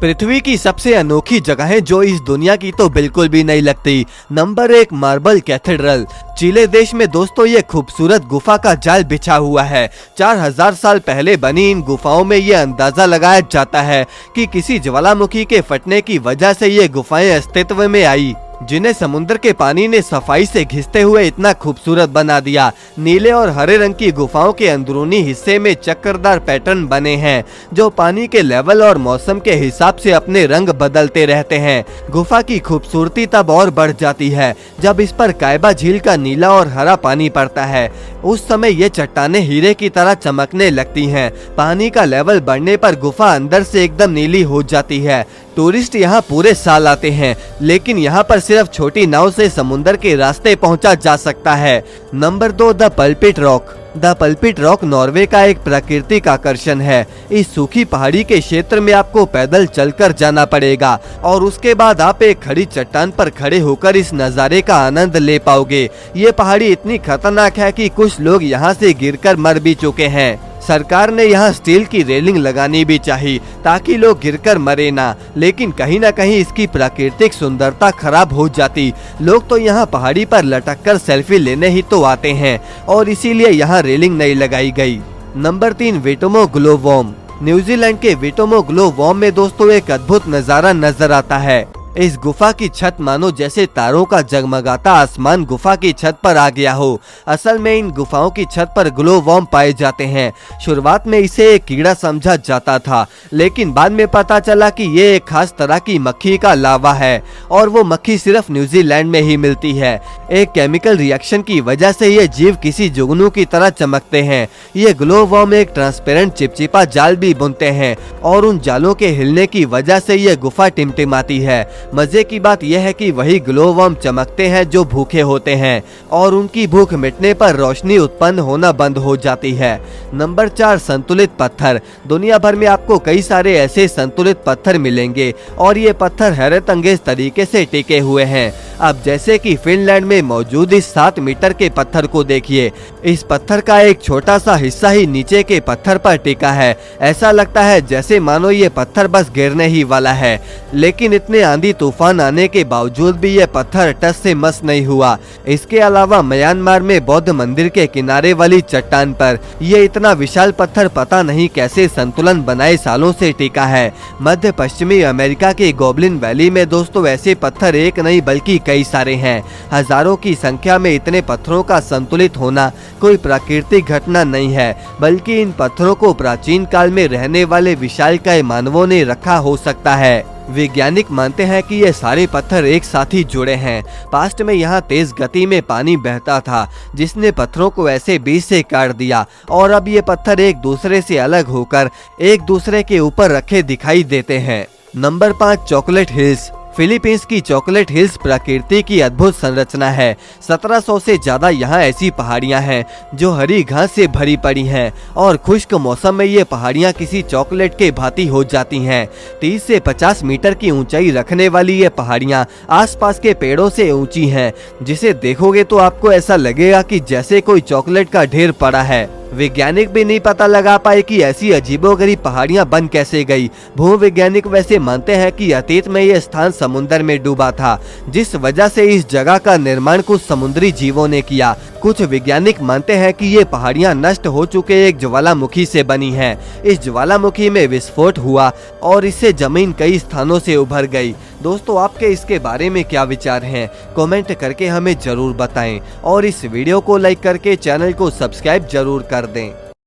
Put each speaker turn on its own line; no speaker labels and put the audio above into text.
पृथ्वी की सबसे अनोखी जगहें जो इस दुनिया की तो बिल्कुल भी नहीं लगती। Number 1, marble cathedral. चिले देश में दोस्तों ये खूबसूरत गुफा का जाल बिछा हुआ है। 4000 साल पहले बनी इन गुफाओं में ये अंदाजा लगाया जाता है कि किसी ज्वालामुखी के फटने की वजह से ये गुफाएं अस्तित्व में आई, जिन्हें समुद्र के पानी ने सफाई से घिसते हुए इतना खूबसूरत बना दिया। नीले और हरे रंग की गुफाओं के अंदरूनी हिस्से में चक्करदार पैटर्न बने हैं जो पानी के लेवल और मौसम के हिसाब से अपने रंग बदलते रहते हैं। गुफा की खूबसूरती तब और बढ़ जाती है जब इस पर कायबा झील का नीला और हरा पानी पड़ता है। उस समय ये चट्टानें हीरे की तरह चमकने लगती हैं। पानी का लेवल बढ़ने पर गुफा अंदर से एकदम नीली हो जाती है। टूरिस्ट यहाँ पूरे साल आते हैं, लेकिन यहाँ पर सिर्फ छोटी नाव से समुद्र के रास्ते पहुँचा जा सकता है। Number 2, the pulpit rock. The pulpit rock Norway का एक प्राकृतिक आकर्षण है। इस सूखी पहाड़ी के क्षेत्र में आपको पैदल चलकर जाना पड़ेगा और उसके बाद आप एक खड़ी चट्टान पर खड़े होकर इस नज़ारे का आनंद ले पाओगे। ये पहाड़ी इतनी खतरनाक है कि कुछ लोग यहाँ से गिरकर मर भी चुके हैं। सरकार ने यहाँ स्टील की रेलिंग लगानी भी चाहिए ताकि लोग गिरकर मरे ना, लेकिन कहीं ना कहीं इसकी प्राकृतिक सुंदरता खराब हो जाती। लोग तो यहाँ पहाड़ी पर लटककर सेल्फी लेने ही तो आते हैं और इसीलिए यहाँ रेलिंग नहीं लगाई गई। नंबर 3, विटोमो ग्लोवॉर्म। न्यूजीलैंड के विटोमो ग्लोवॉर्म में दोस्तों एक अद्भुत नजारा नजर आता है। इस गुफा की छत मानो जैसे तारों का जगमगाता आसमान गुफा की छत पर आ गया हो। असल में इन गुफाओं की छत पर ग्लोवॉर्म पाए जाते हैं। शुरुआत में इसे एक कीड़ा समझा जाता था, लेकिन बाद में पता चला कि ये एक खास तरह की मक्खी का लावा है और वो मक्खी सिर्फ न्यूजीलैंड में ही मिलती है। एक केमिकल रिएक्शन की वजह से ये जीव किसी जुगनू की तरह चमकते हैं। ये ग्लोवॉर्म एक ट्रांसपेरेंट चिपचिपा जाल भी बुनते हैं और उन जालों के हिलने की वजह से ये गुफा टिमटिमाती है। मजे की बात यह है कि वही ग्लोवॉर्म चमकते हैं जो भूखे होते हैं और उनकी भूख मिटने पर रोशनी उत्पन्न होना बंद हो जाती है। नंबर 4, संतुलित पत्थर। दुनिया भर में आपको कई सारे ऐसे संतुलित पत्थर मिलेंगे और ये पत्थर हैरत अंगेज तरीके से टिके हुए हैं। अब जैसे कि फिनलैंड में मौजूद इस 7 मीटर के पत्थर को देखिए। इस पत्थर का एक छोटा सा हिस्सा ही नीचे के पत्थर पर टिका है। ऐसा लगता है जैसे मानो ये पत्थर बस गिरने ही वाला है, लेकिन इतने आंधी तूफान आने के बावजूद भी ये पत्थर टस से मस नहीं हुआ। इसके अलावा म्यांमार में बौद्ध मंदिर के किनारे वाली चट्टान पर ये इतना विशाल पत्थर पता नहीं कैसे संतुलन बनाए सालों से टिका है। मध्य पश्चिमी अमेरिका के गोबलिन वैली में दोस्तों ऐसे पत्थर एक नहीं बल्कि कई सारे हैं। हजारों की संख्या में इतने पत्थरों का संतुलित होना कोई प्राकृतिक घटना नहीं है, बल्कि इन पत्थरों को प्राचीन काल में रहने वाले विशालकाय मानवों ने रखा हो सकता है। वैज्ञानिक मानते हैं कि ये सारे पत्थर एक साथ ही जुड़े हैं। पास्ट में यहाँ तेज गति में पानी बहता था जिसने पत्थरों को ऐसे बीच से काट दिया और अब ये पत्थर एक दूसरे से अलग होकर एक दूसरे के ऊपर रखे दिखाई देते हैं। Number 5, chocolate hills. फिलीपींस की चॉकलेट हिल्स प्रकृति की अद्भुत संरचना है। 1700 से ज्यादा यहाँ ऐसी पहाड़ियाँ हैं जो हरी घास से भरी पड़ी हैं और खुश्क मौसम में ये पहाड़ियाँ किसी चॉकलेट के भांति हो जाती हैं। 30 से 50 मीटर की ऊंचाई रखने वाली ये पहाड़ियाँ आसपास के पेड़ों से ऊंची हैं, जिसे देखोगे तो आपको ऐसा लगेगा कि जैसे कोई चॉकलेट का ढेर पड़ा है। वैज्ञानिक भी नहीं पता लगा पाए कि ऐसी अजीबोगरीब पहाड़ियां बन कैसे गई। भूवैज्ञानिक वैसे मानते हैं कि अतीत में यह स्थान समुद्र में डूबा था, जिस वजह से इस जगह का निर्माण कुछ समुद्री जीवों ने किया। कुछ वैज्ञानिक मानते हैं कि ये पहाड़ियां नष्ट हो चुके एक ज्वालामुखी से बनी हैं। इस ज्वालामुखी में विस्फोट हुआ और इससे जमीन कई स्थानों से उभर गई। दोस्तों, आपके इसके बारे में क्या विचार हैं? कमेंट करके हमें जरूर बताएं और इस वीडियो को लाइक करके चैनल को सब्सक्राइब जरूर कर दें।